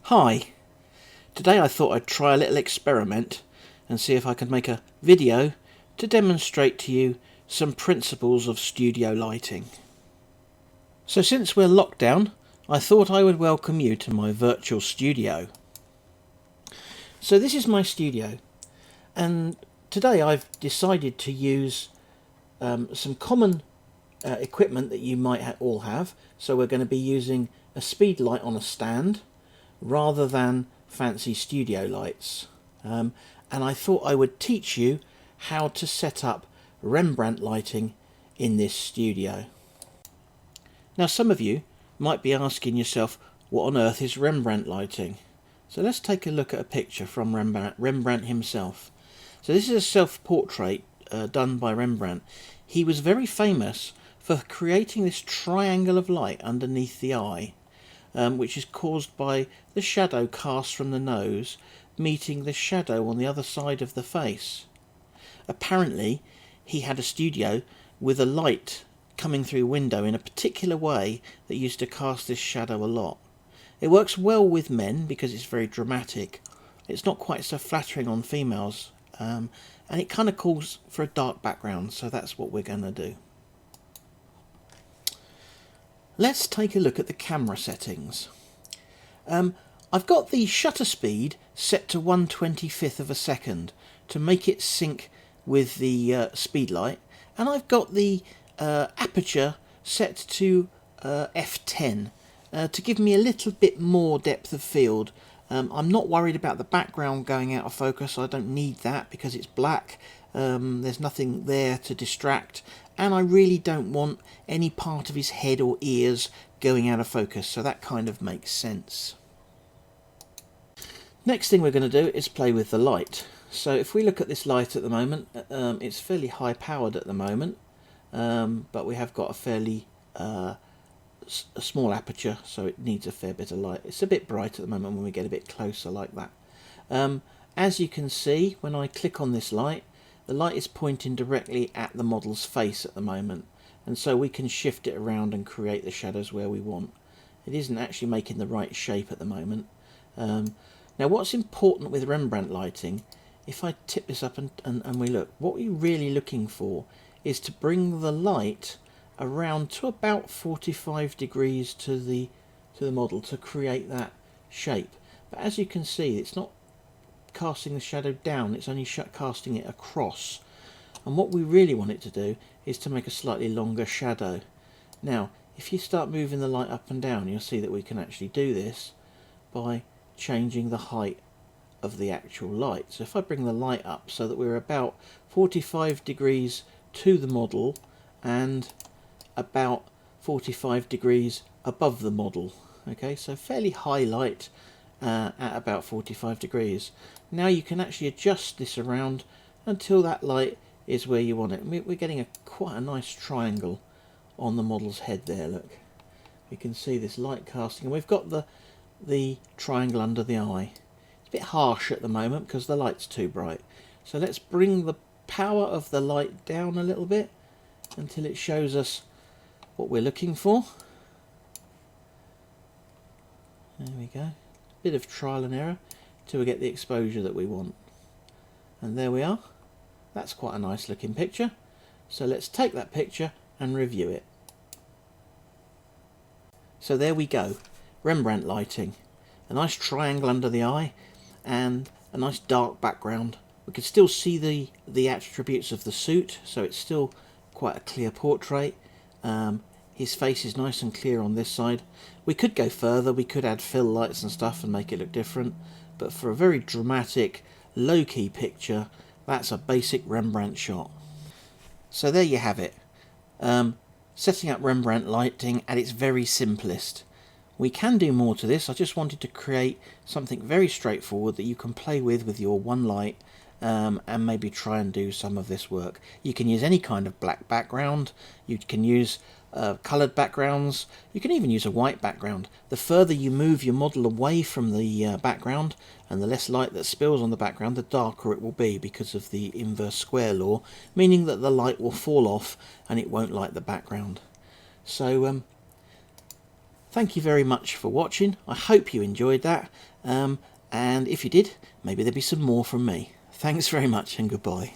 Hi, today I thought I'd try a little experiment and see if I could make a video to demonstrate to you some principles of studio lighting. So since we're locked down, I thought I would welcome you to my virtual studio. So this is my studio, and today I've decided to use some common equipment that you might all have. So we're going to be using a speed light on a stand rather than fancy studio lights, and I thought I would teach you how to set up Rembrandt lighting in this studio. Now some of you might be asking yourself, what on earth is Rembrandt lighting? So let's take a look at a picture from Rembrandt himself. So this is a self-portrait done by Rembrandt. He was very famous for creating this triangle of light underneath the eye, which is caused by the shadow cast from the nose meeting the shadow on the other side of the face. Apparently he had a studio with a light coming through a window in a particular way that used to cast this shadow a lot. It works well with men because it's very dramatic. It's not quite so flattering on females, and it kind of calls for a dark background, so that's what we're going to do. Let's take a look at the camera settings. I've got the shutter speed set to 1/25th of a second to make it sync with the speed light, and I've got the aperture set to f10 to give me a little bit more depth of field. I'm not worried about the background going out of focus. I don't need that because it's black. There's nothing there to distract, and I really don't want any part of his head or ears going out of focus, so that kind of makes sense. Next thing we're going to do is play with the light. So if we look at this light at the moment, it's fairly high powered at the moment, but we have got a fairly a small aperture, so it needs a fair bit of light. It's a bit bright at the moment when we get a bit closer like that. As you can see, when I click on this light, the light is pointing directly at the model's face at the moment, and so we can shift it around and create the shadows where we want. It isn't actually making the right shape at the moment. Now what's important with Rembrandt lighting, if I tip this up and we look, what we're really looking for is to bring the light around to about 45 degrees to the model to create that shape. But as you can see, it's not casting the shadow down, it's only casting it across, and what we really want it to do is to make a slightly longer shadow. Now if you start moving the light up and down, you'll see that we can actually do this by changing the height of the actual light. So if I bring the light up so that we're about 45 degrees to the model and about 45 degrees above the model, okay, so fairly high light at about 45 degrees. Now you can actually adjust this around until that light is where you want it. We're getting quite a nice triangle on the model's head there, look. You can see this light casting, and we've got the triangle under the eye. It's a bit harsh at the moment because the light's too bright. So let's bring the power of the light down a little bit until it shows us what we're looking for. There we go. Bit of trial and error till we get the exposure that we want. And there we are. That's quite a nice looking picture. So let's take that picture and review it. So there we go. Rembrandt lighting. A nice triangle under the eye and a nice dark background. We can still see the attributes of the suit, so it's still quite a clear portrait. His face is nice and clear on this side. We could go further, we could add fill lights and stuff and make it look different, but for a very dramatic, low-key picture, that's a basic Rembrandt shot. So there you have it. Setting up Rembrandt lighting at its very simplest. We can do more to this. I just wanted to create something very straightforward that you can play with your one light, and maybe try and do some of this work. You can use any kind of black background, you can use coloured backgrounds, you can even use a white background. The further you move your model away from the background and the less light that spills on the background, the darker it will be because of the inverse square law, meaning that the light will fall off and it won't light the background. So thank you very much for watching. I hope you enjoyed that, and if you did, maybe there'll be some more from me. Thanks very much and goodbye.